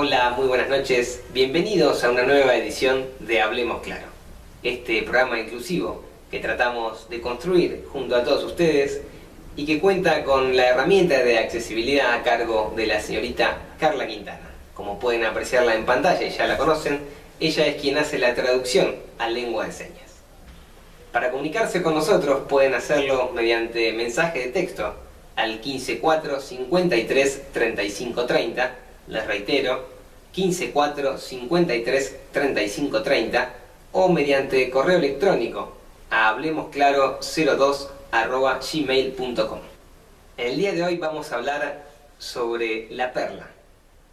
Hola, muy buenas noches. Bienvenidos a una nueva edición de Hablemos Claro, este programa inclusivo que tratamos de construir junto a todos ustedes y que cuenta con la herramienta de accesibilidad a cargo de la señorita Carla Quintana. Como pueden apreciarla en pantalla y ya la conocen, ella es quien hace la traducción a lengua de señas. Para comunicarse con nosotros pueden hacerlo mediante mensaje de texto al 154 53 35 30. Les reitero, 154 53 35 30 o mediante correo electrónico a hablemosclaro02@gmail.com. En el día de hoy vamos a hablar sobre La Perla.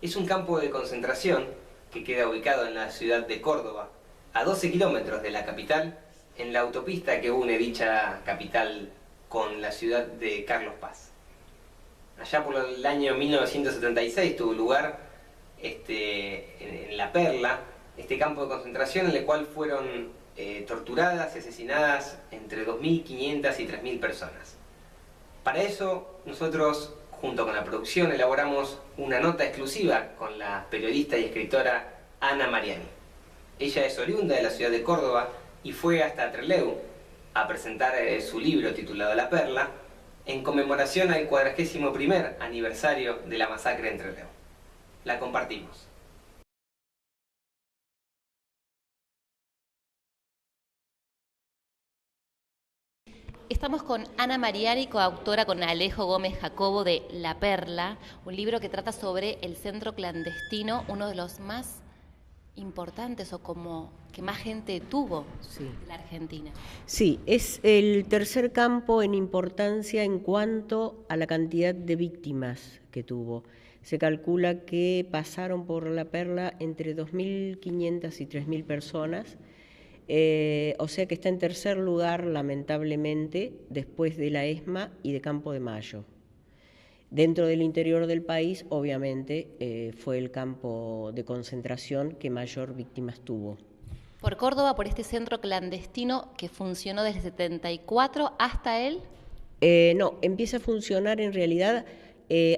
Es un campo de concentración que queda ubicado en la ciudad de Córdoba, a 12 kilómetros de la capital, en la autopista que une dicha capital con la ciudad de Carlos Paz. Allá por el año 1976 tuvo lugar en La Perla, este campo de concentración en el cual fueron torturadas y asesinadas entre 2.500 y 3.000 personas. Para eso nosotros, junto con la producción, elaboramos una nota exclusiva con la periodista y escritora Ana Mariani. Ella es oriunda de la ciudad de Córdoba y fue hasta Trelew a presentar su libro titulado La Perla, en conmemoración al 41º aniversario de la masacre en Trelew. La compartimos. Estamos con Ana Mariani, coautora con Alejo Gómez Jacobo de La Perla, un libro que trata sobre el centro clandestino, uno de los más importantes o como que más gente tuvo en la Argentina. Sí, es el tercer campo en importancia en cuanto a la cantidad de víctimas que tuvo. Se calcula que pasaron por La Perla entre 2.500 y 3.000 personas, o sea que está en tercer lugar, lamentablemente, después de la ESMA y de Campo de Mayo. Dentro del interior del país, obviamente, fue el campo de concentración que mayor víctimas tuvo. Por Córdoba, por este centro clandestino que funcionó desde el 74 hasta él. No, empieza a funcionar en realidad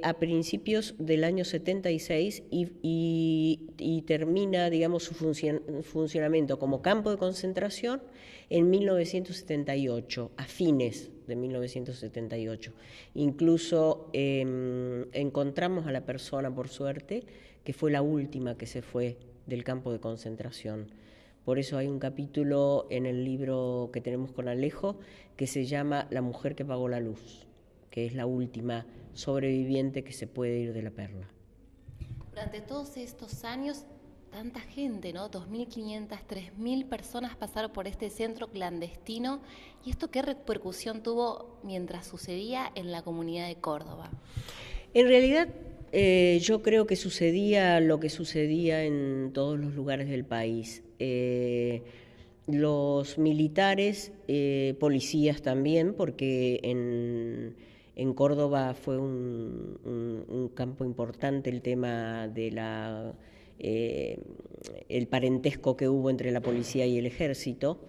a principios del año 76 y termina, digamos, su funcionamiento como campo de concentración en 1978, a fines de 1978. Incluso encontramos a la persona, por suerte, que fue la última que se fue del campo de concentración. Por eso hay un capítulo en el libro que tenemos con Alejo que se llama La mujer que pagó la luz, que es la última sobreviviente que se puede ir de La Perla. Durante todos estos años, tanta gente, ¿no? 2.500, 3.000 personas pasaron por este centro clandestino. ¿Y esto qué repercusión tuvo mientras sucedía en la comunidad de Córdoba? En realidad, yo creo que sucedía lo que sucedía en todos los lugares del país. Los militares, policías también, porque en Córdoba fue un campo importante el tema de el parentesco que hubo entre la policía y el ejército,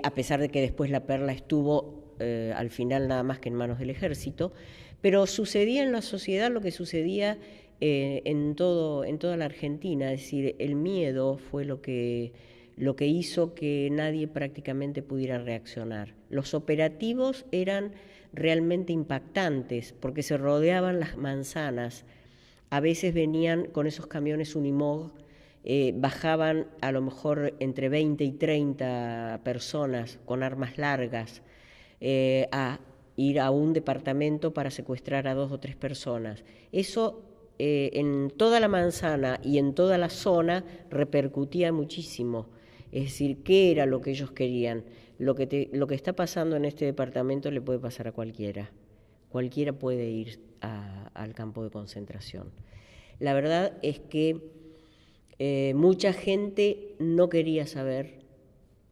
a pesar de que después La Perla estuvo al final nada más que en manos del ejército, pero sucedía en la sociedad lo que sucedía en toda la Argentina, es decir, el miedo fue lo que hizo que nadie prácticamente pudiera reaccionar. Los operativos eran realmente impactantes porque se rodeaban las manzanas, a veces venían con esos camiones Unimog, bajaban a lo mejor entre 20 y 30 personas con armas largas a ir a un departamento para secuestrar a 2 o 3 personas. Eso en toda la manzana y en toda la zona repercutía muchísimo. Es decir, ¿qué era lo que ellos querían? Lo que está pasando en este departamento le puede pasar a cualquiera. Cualquiera puede ir al campo de concentración. La verdad es que mucha gente no quería saber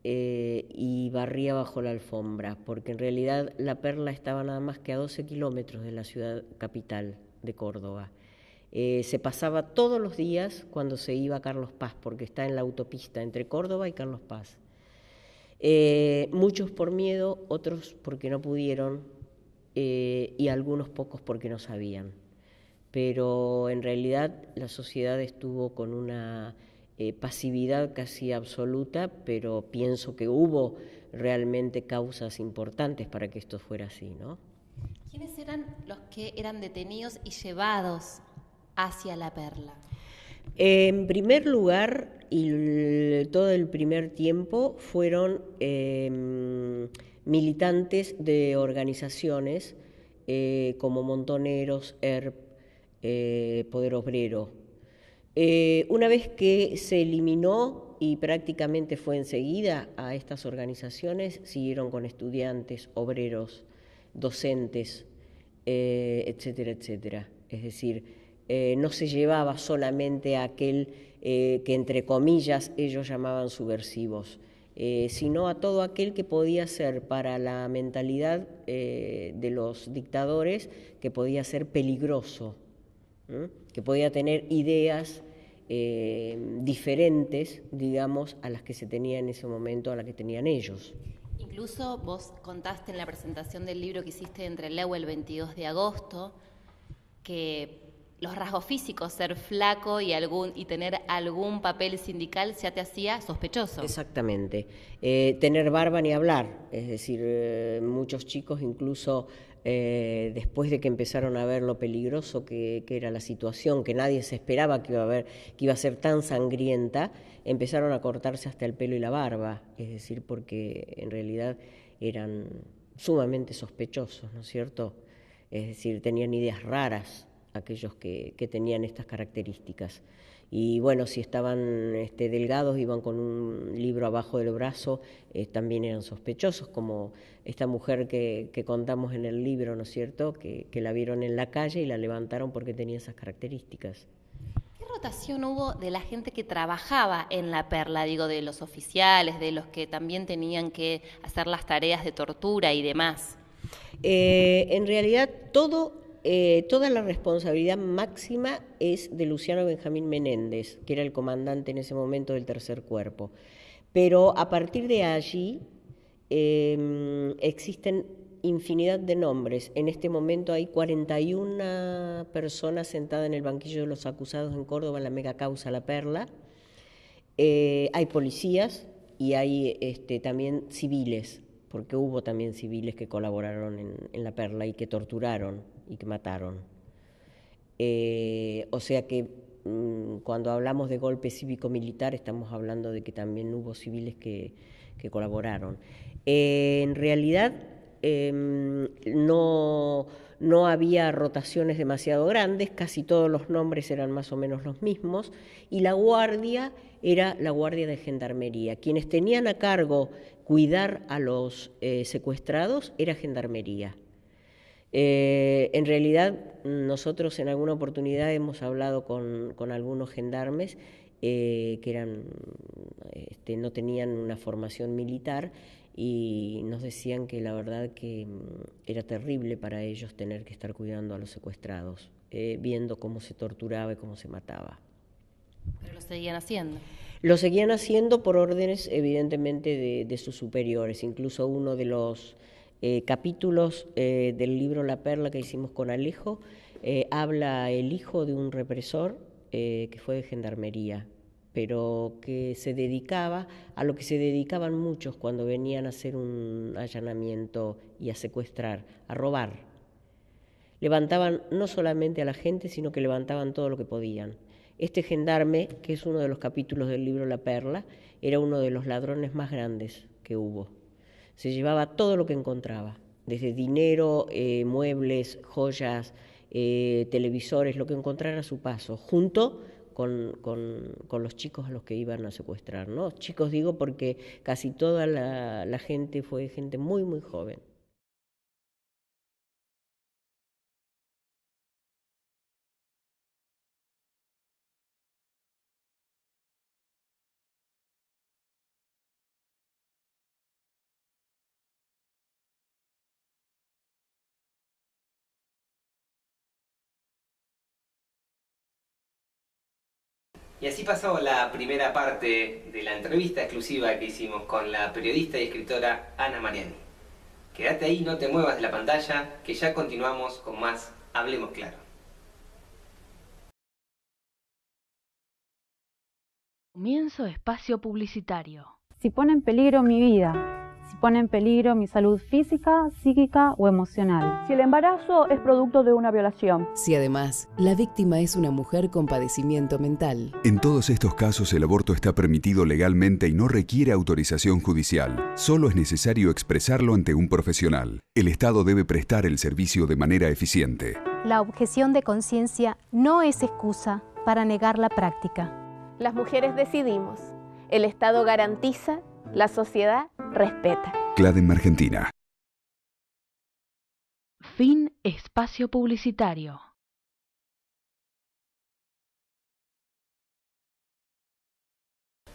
y barría bajo la alfombra, porque en realidad La Perla estaba nada más que a 12 kilómetros de la ciudad capital de Córdoba. Se pasaba todos los días cuando se iba a Carlos Paz, porque está en la autopista entre Córdoba y Carlos Paz. Muchos por miedo, otros porque no pudieron y algunos pocos porque no sabían. pero en realidad la sociedad estuvo con una pasividad casi absoluta, pero pienso que hubo realmente causas importantes para que esto fuera así, ¿no? ¿Quiénes eran los que eran detenidos y llevados hacia La Perla? En primer lugar, y todo el primer tiempo, fueron militantes de organizaciones como Montoneros, ERP, Poder Obrero. Una vez que se eliminó y prácticamente fue enseguida a estas organizaciones, siguieron con estudiantes, obreros, docentes, etcétera, etcétera. Es decir, no se llevaba solamente a aquel que entre comillas ellos llamaban subversivos, sino a todo aquel que podía ser para la mentalidad de los dictadores, que podía ser peligroso, que podía tener ideas diferentes, digamos, a las que se tenía en ese momento, a las que tenían ellos. Incluso vos contaste en la presentación del libro que hiciste en Trelew el 22 de agosto que los rasgos físicos, ser flaco y tener algún papel sindical, ya te hacía sospechoso. Exactamente. Tener barba ni hablar, es decir, muchos chicos incluso después de que empezaron a ver lo peligroso que era la situación, que nadie se esperaba que iba a ser tan sangrienta, empezaron a cortarse hasta el pelo y la barba, es decir, porque en realidad eran sumamente sospechosos, ¿no es cierto? Es decir, tenían ideas raras aquellos que tenían estas características. Y bueno, si estaban delgados, iban con un libro abajo del brazo, también eran sospechosos, como esta mujer que contamos en el libro, ¿no es cierto?, que la vieron en la calle y la levantaron porque tenía esas características. ¿Qué rotación hubo de la gente que trabajaba en La Perla? Digo, de los oficiales, de los que también tenían que hacer las tareas de tortura y demás. En realidad, toda la responsabilidad máxima es de Luciano Benjamín Menéndez, que era el comandante en ese momento del Tercer Cuerpo. Pero a partir de allí existen infinidad de nombres. En este momento hay 41 personas sentadas en el banquillo de los acusados en Córdoba en la mega causa La Perla. Hay policías y hay también civiles, porque hubo también civiles que colaboraron en La Perla y que torturaron y que mataron. O sea que cuando hablamos de golpe cívico-militar estamos hablando de que también hubo civiles que colaboraron. En realidad no había rotaciones demasiado grandes, casi todos los nombres eran más o menos los mismos, y la guardia era la guardia de gendarmería. Quienes tenían a cargo cuidar a los secuestrados era gendarmería. En realidad, nosotros en alguna oportunidad hemos hablado con algunos gendarmes que no tenían una formación militar y nos decían que la verdad que era terrible para ellos tener que estar cuidando a los secuestrados, viendo cómo se torturaba y cómo se mataba. Pero lo seguían haciendo. Lo seguían haciendo por órdenes, evidentemente, de sus superiores. Incluso uno de los capítulos del libro La Perla que hicimos con Alejo, habla el hijo de un represor que fue de gendarmería, pero que se dedicaba a lo que se dedicaban muchos cuando venían a hacer un allanamiento y a secuestrar, a robar. Levantaban no solamente a la gente, sino que levantaban todo lo que podían. Este gendarme, que es uno de los capítulos del libro La Perla, era uno de los ladrones más grandes que hubo. Se llevaba todo lo que encontraba, desde dinero, muebles, joyas, televisores, lo que encontrara a su paso, junto con los chicos a los que iban a secuestrar, ¿no? Chicos digo porque casi toda la gente fue gente muy, muy joven. Y así pasó la primera parte de la entrevista exclusiva que hicimos con la periodista y escritora Ana Mariani. Quédate ahí, no te muevas de la pantalla, que ya continuamos con más Hablemos Claro. Comienzo espacio publicitario. Si pone en peligro mi vida, si pone en peligro mi salud física, psíquica o emocional. Si el embarazo es producto de una violación. Si además la víctima es una mujer con padecimiento mental. En todos estos casos el aborto está permitido legalmente y no requiere autorización judicial. Solo es necesario expresarlo ante un profesional. El Estado debe prestar el servicio de manera eficiente. La objeción de conciencia no es excusa para negar la práctica. Las mujeres decidimos, el Estado garantiza, la sociedad respeta. CLADEM Argentina. Fin espacio publicitario.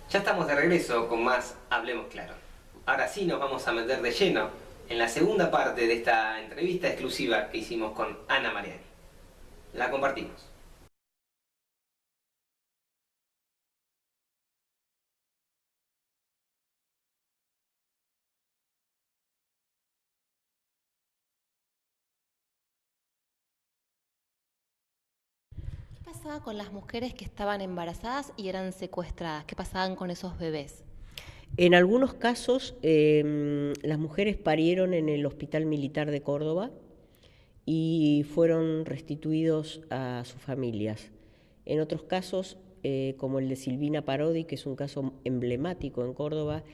Ya estamos de regreso con más Hablemos Claro. Ahora sí nos vamos a meter de lleno en la segunda parte de esta entrevista exclusiva que hicimos con Ana Mariani. La compartimos. ¿Qué pasaba con las mujeres que estaban embarazadas y eran secuestradas? ¿Qué pasaban con esos bebés? En algunos casos, las mujeres parieron en el Hospital Militar de Córdoba y fueron restituidos a sus familias. En otros casos, como el de Silvina Parodi, que es un caso emblemático en Córdoba,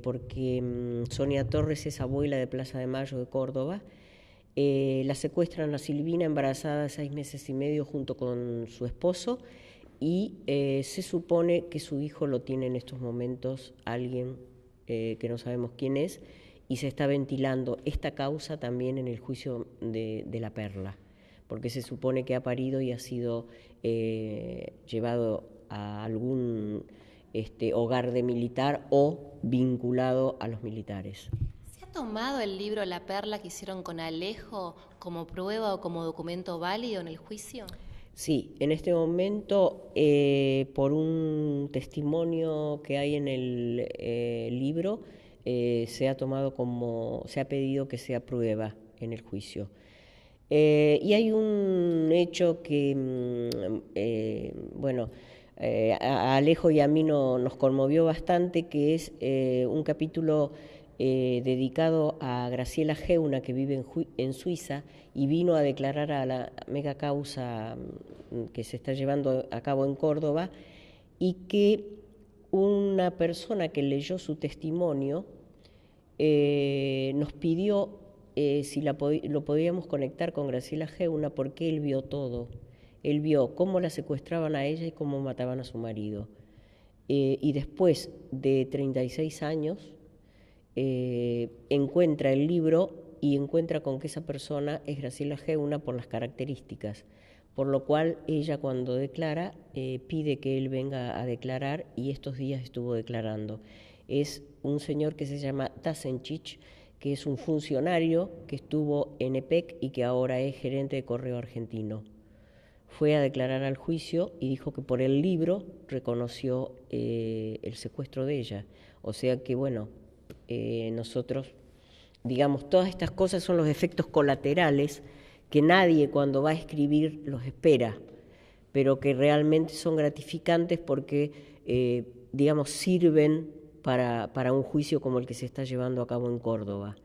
porque Sonia Torres es abuela de Plaza de Mayo de Córdoba, la secuestran a Silvina embarazada de 6 meses y medio junto con su esposo y se supone que su hijo lo tiene en estos momentos alguien que no sabemos quién es, y se está ventilando esta causa también en el juicio de La Perla, porque se supone que ha parido y ha sido llevado a algún hogar de militar o vinculado a los militares. ¿Se ha tomado el libro La Perla que hicieron con Alejo como prueba o como documento válido en el juicio? Sí, en este momento, por un testimonio que hay en el libro, se ha pedido que sea prueba en el juicio. Y hay un hecho que, a Alejo y a mí nos conmovió bastante, que es un capítulo dedicado a Graciela Geuna, que vive en Suiza y vino a declarar a la mega causa que se está llevando a cabo en Córdoba, y que una persona que leyó su testimonio nos pidió si lo podíamos conectar con Graciela Geuna, porque él vio todo. Él vio cómo la secuestraban a ella y cómo mataban a su marido. Y después de 36 años, encuentra el libro y encuentra con que esa persona es Graciela Geuna por las características, por lo cual ella, cuando declara, pide que él venga a declarar, y estos días estuvo declarando. Es un señor que se llama Tasenchich, que es un funcionario que estuvo en EPEC y que ahora es gerente de Correo Argentino. Fue a declarar al juicio y dijo que por el libro reconoció el secuestro de ella. O sea que, bueno, nosotros, digamos, todas estas cosas son los efectos colaterales que nadie cuando va a escribir los espera, pero que realmente son gratificantes porque, digamos, sirven para un juicio como el que se está llevando a cabo en Córdoba.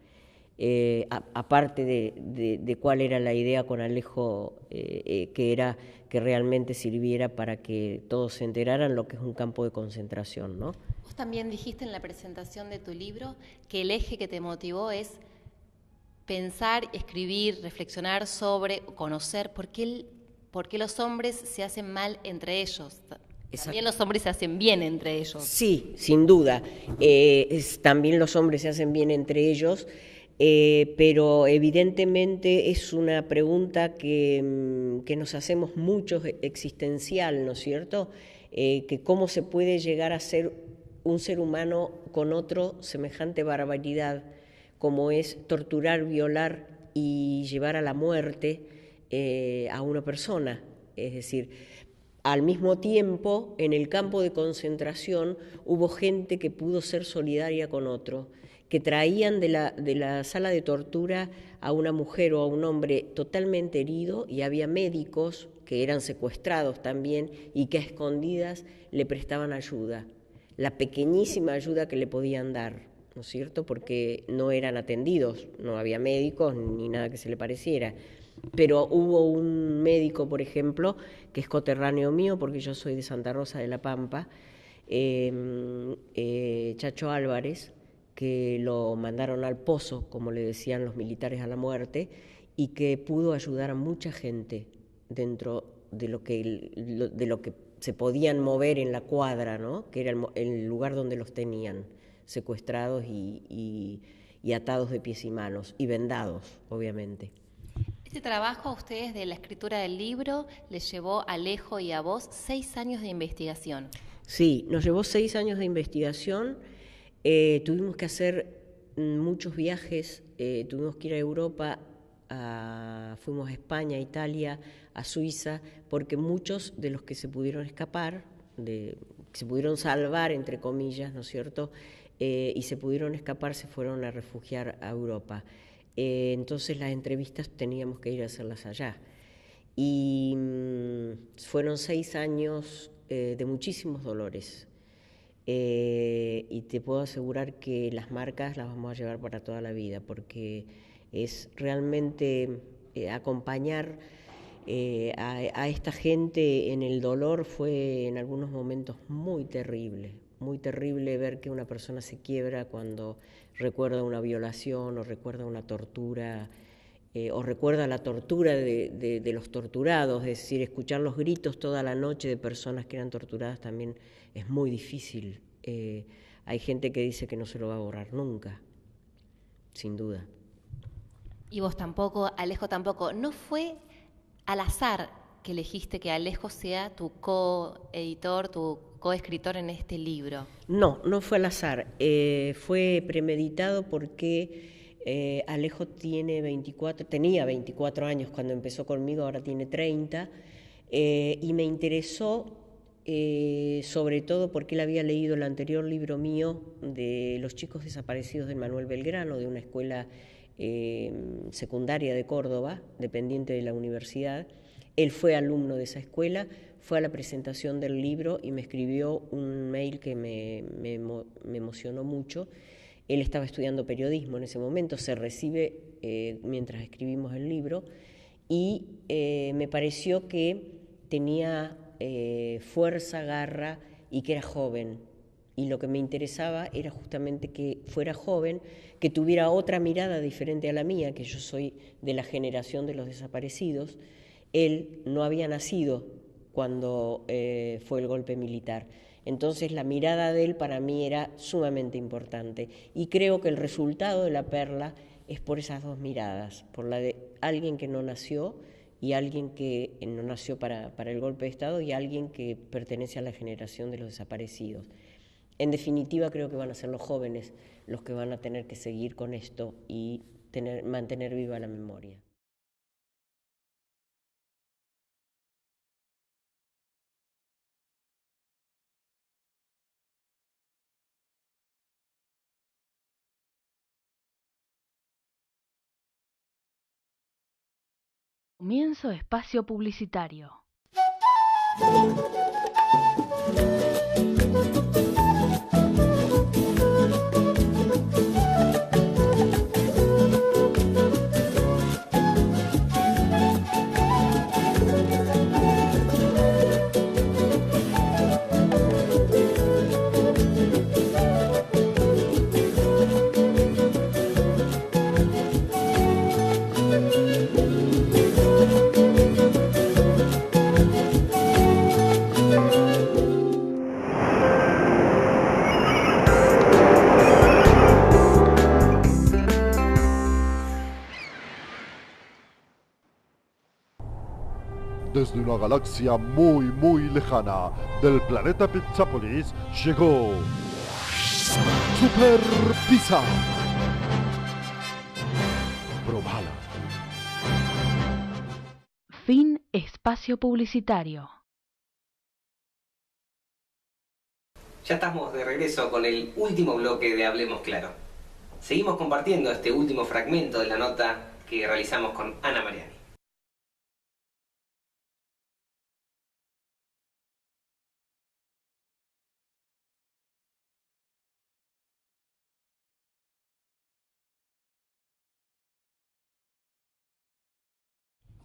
Aparte de cuál era la idea con Alejo, que era que realmente sirviera para que todos se enteraran lo que es un campo de concentración, ¿no? Vos también dijiste en la presentación de tu libro que el eje que te motivó es pensar, escribir, reflexionar sobre, conocer por qué los hombres se hacen mal entre ellos. Exacto. También los hombres se hacen bien entre ellos. Sí, sin duda. También los hombres se hacen bien entre ellos, pero evidentemente es una pregunta que nos hacemos muchos, existencial, ¿no es cierto? Que cómo se puede llegar a ser un ser humano con otro semejante barbaridad, como es torturar, violar y llevar a la muerte a una persona. Es decir, al mismo tiempo, en el campo de concentración hubo gente que pudo ser solidaria con otro, que traían de la sala de tortura a una mujer o a un hombre totalmente herido, y había médicos que eran secuestrados también y que a escondidas le prestaban ayuda, la pequeñísima ayuda que le podían dar, ¿no es cierto? Porque no eran atendidos, no había médicos ni nada que se le pareciera. Pero hubo un médico, por ejemplo, que es coterráneo mío, porque yo soy de Santa Rosa de la Pampa, Chacho Álvarez, que lo mandaron al pozo, como le decían los militares a la muerte, y que pudo ayudar a mucha gente dentro de lo que se podían mover en la cuadra, ¿no? Que era el lugar donde los tenían secuestrados y atados de pies y manos, y vendados, obviamente. Este trabajo a ustedes de la escritura del libro les llevó a Alejo y a vos 6 años de investigación. Sí, nos llevó 6 años de investigación. Tuvimos que hacer muchos viajes, tuvimos que ir a Europa, fuimos a España, a Italia, a Suiza, porque muchos de los que se pudieron escapar, que se pudieron salvar, entre comillas, ¿no es cierto?, y se pudieron escapar, se fueron a refugiar a Europa. Entonces las entrevistas teníamos que ir a hacerlas allá. Y fueron 6 años de muchísimos dolores. Y te puedo asegurar que las marcas las vamos a llevar para toda la vida, porque es realmente acompañar a esta gente en el dolor. Fue en algunos momentos muy terrible ver que una persona se quiebra cuando recuerda una violación o recuerda una tortura, o recuerda la tortura de los torturados. Es decir, escuchar los gritos toda la noche de personas que eran torturadas también es muy difícil. Hay gente que dice que no se lo va a borrar nunca, sin duda. Y vos tampoco, Alejo tampoco. ¿No fue al azar que elegiste que Alejo sea tu coeditor, tu coescritor en este libro? No fue al azar. Fue premeditado porque Alejo tenía 24 años cuando empezó conmigo, ahora tiene 30, y me interesó sobre todo porque él había leído el anterior libro mío de los chicos desaparecidos de Manuel Belgrano, de una escuela secundaria de Córdoba, dependiente de la universidad. Él fue alumno de esa escuela, fue a la presentación del libro y me escribió un mail que me emocionó mucho. Él estaba estudiando periodismo en ese momento, se recibe mientras escribimos el libro, y me pareció que tenía fuerza, garra, y que era joven. Y lo que me interesaba era justamente que fuera joven, que tuviera otra mirada diferente a la mía, que yo soy de la generación de los desaparecidos. Él no había nacido cuando fue el golpe militar. Entonces la mirada de él para mí era sumamente importante, y creo que el resultado de La Perla es por esas dos miradas, por la de alguien que no nació y alguien que no nació para el golpe de Estado, y alguien que pertenece a la generación de los desaparecidos. En definitiva, creo que van a ser los jóvenes los que van a tener que seguir con esto y mantener viva la memoria. Comienzo espacio publicitario. Desde una galaxia muy, muy lejana del planeta Pizzápolis llegó Super Pizza. Probala. Fin espacio publicitario. Ya estamos de regreso con el último bloque de Hablemos Claro. Seguimos compartiendo este último fragmento de la nota que realizamos con Ana Mariani.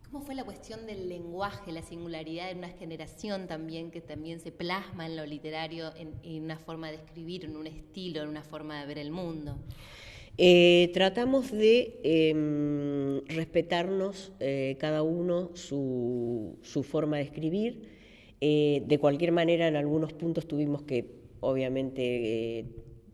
¿Cómo fue la cuestión del lenguaje, la singularidad de una generación también, que también se plasma en lo literario, en una forma de escribir, en un estilo, en una forma de ver el mundo? Tratamos de respetarnos cada uno su forma de escribir. De cualquier manera, en algunos puntos tuvimos que, obviamente,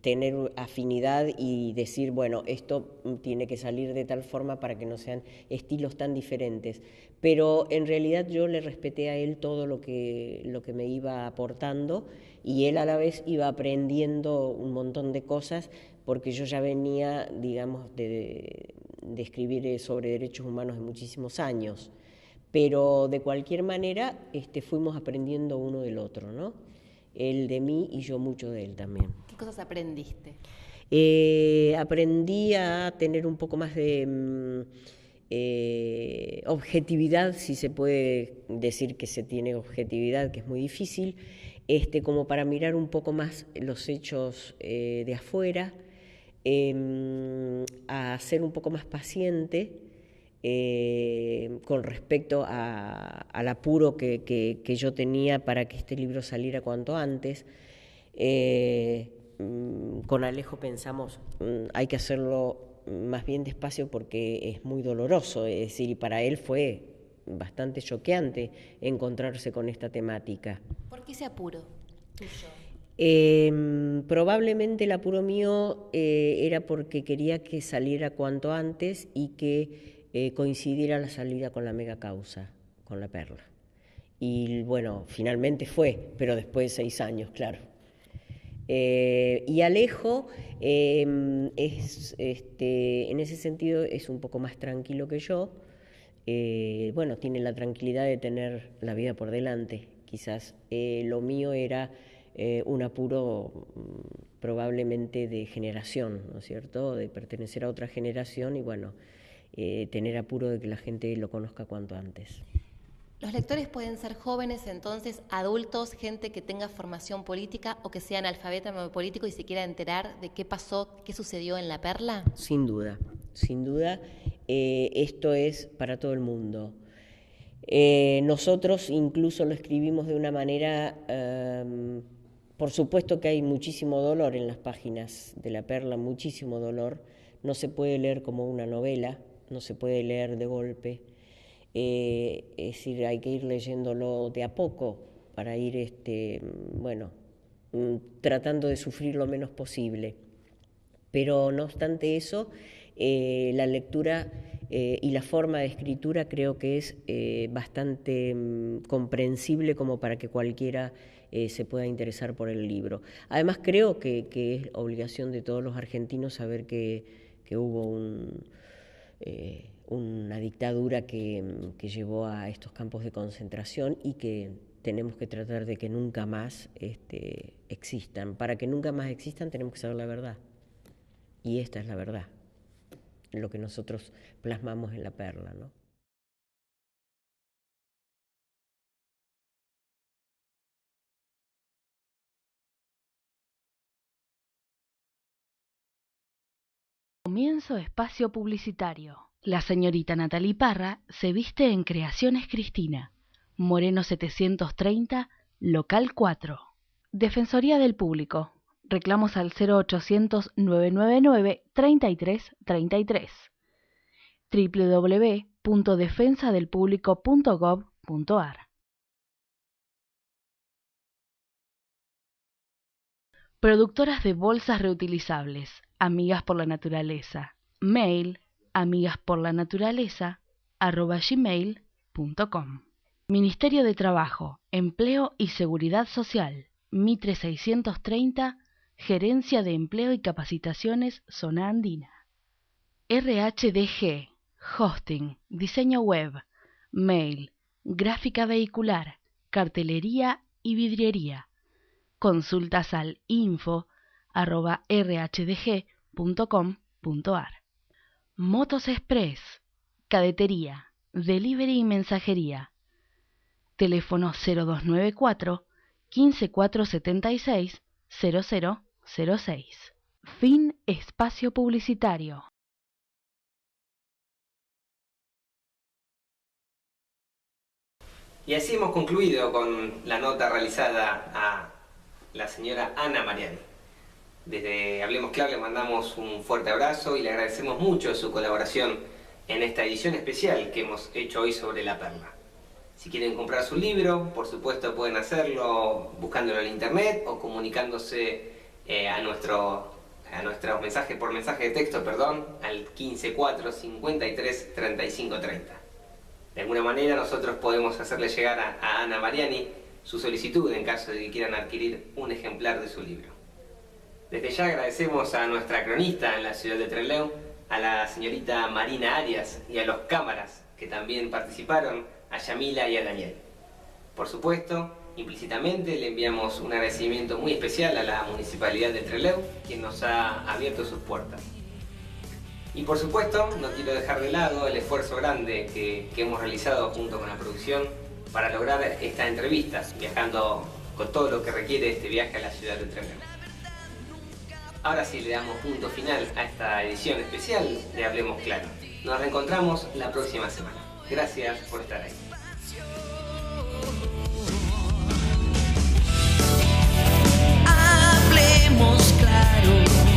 tener afinidad y decir, bueno, esto tiene que salir de tal forma para que no sean estilos tan diferentes. Pero en realidad yo le respeté a él todo lo que me iba aportando, y él a la vez iba aprendiendo un montón de cosas, porque yo ya venía, digamos, de escribir sobre derechos humanos de muchísimos años. Pero de cualquier manera fuimos aprendiendo uno del otro, ¿no? Él de mí y yo mucho de él también. ¿Qué cosas aprendiste? Aprendí a tener un poco más de objetividad, si se puede decir que se tiene objetividad, que es muy difícil, como para mirar un poco más los hechos de afuera, a ser un poco más paciente con respecto al apuro que yo tenía para que este libro saliera cuanto antes. Con Alejo pensamos, hay que hacerlo más bien despacio porque es muy doloroso, es decir, y para él fue bastante choqueante encontrarse con esta temática. ¿Por qué ese apuro tuyo? Probablemente el apuro mío era porque quería que saliera cuanto antes y que coincidiera la salida con la mega causa, con La Perla. Y bueno, finalmente fue, pero después de 6 años, claro. Y Alejo en ese sentido es un poco más tranquilo que yo. Bueno, tiene la tranquilidad de tener la vida por delante, quizás. Lo mío era un apuro probablemente de generación, ¿no es cierto?, de pertenecer a otra generación y bueno, tener apuro de que la gente lo conozca cuanto antes. Los lectores pueden ser jóvenes, entonces, adultos, gente que tenga formación política o que sea analfabeta político y se quiera enterar de qué pasó, qué sucedió en La Perla. Sin duda, sin duda, esto es para todo el mundo. Nosotros incluso lo escribimos de una manera, por supuesto que hay muchísimo dolor en las páginas de La Perla, muchísimo dolor, no se puede leer como una novela, no se puede leer de golpe. Es decir, hay que ir leyéndolo de a poco para ir, tratando de sufrir lo menos posible. Pero no obstante eso, la lectura y la forma de escritura creo que es bastante comprensible como para que cualquiera se pueda interesar por el libro. Además creo que es obligación de todos los argentinos saber que hubo una dictadura que llevó a estos campos de concentración y que tenemos que tratar de que nunca más existan. Para que nunca más existan tenemos que saber la verdad. Y esta es la verdad, lo que nosotros plasmamos en La Perla, ¿no? Comienzo espacio publicitario. La señorita Natalie Parra se viste en Creaciones Cristina, Moreno 730, local 4. Defensoría del Público. Reclamos al 0800-999-3333. www.defensadelpublico.gov.ar. Productoras de bolsas reutilizables, Amigas por la Naturaleza. Mail amigasporlanaturaleza@gmail.com. Ministerio de Trabajo, Empleo y Seguridad Social, Mitre 630, Gerencia de Empleo y Capacitaciones, Zona Andina. RHDG, Hosting, Diseño Web, Mail, Gráfica Vehicular, Cartelería y Vidriería. Consultas al info@rhdg.com.ar. Motos Express, cadetería, delivery y mensajería. Teléfono 0294 15476 0006. Fin espacio publicitario. Y así hemos concluido con la nota realizada a la señora Ana Mariani. Desde Hablemos Claro le mandamos un fuerte abrazo y le agradecemos mucho su colaboración en esta edición especial que hemos hecho hoy sobre La Perla. Si quieren comprar su libro, por supuesto pueden hacerlo buscándolo en internet o comunicándose a nuestros mensajes por mensaje de texto, al 154 53 35 30. De alguna manera nosotros podemos hacerle llegar a Ana Mariani su solicitud en caso de que quieran adquirir un ejemplar de su libro. Desde ya agradecemos a nuestra cronista en la ciudad de Trelew, a la señorita Marina Arias y a los cámaras que también participaron, a Yamila y a Daniel. Por supuesto, implícitamente le enviamos un agradecimiento muy especial a la Municipalidad de Trelew, quien nos ha abierto sus puertas. Y por supuesto, no quiero dejar de lado el esfuerzo grande que hemos realizado junto con la producción para lograr esta entrevista, viajando con todo lo que requiere este viaje a la ciudad de Trelew. Ahora sí le damos punto final a esta edición especial de Hablemos Claro. Nos reencontramos la próxima semana. Gracias por estar ahí. Hablemos claro.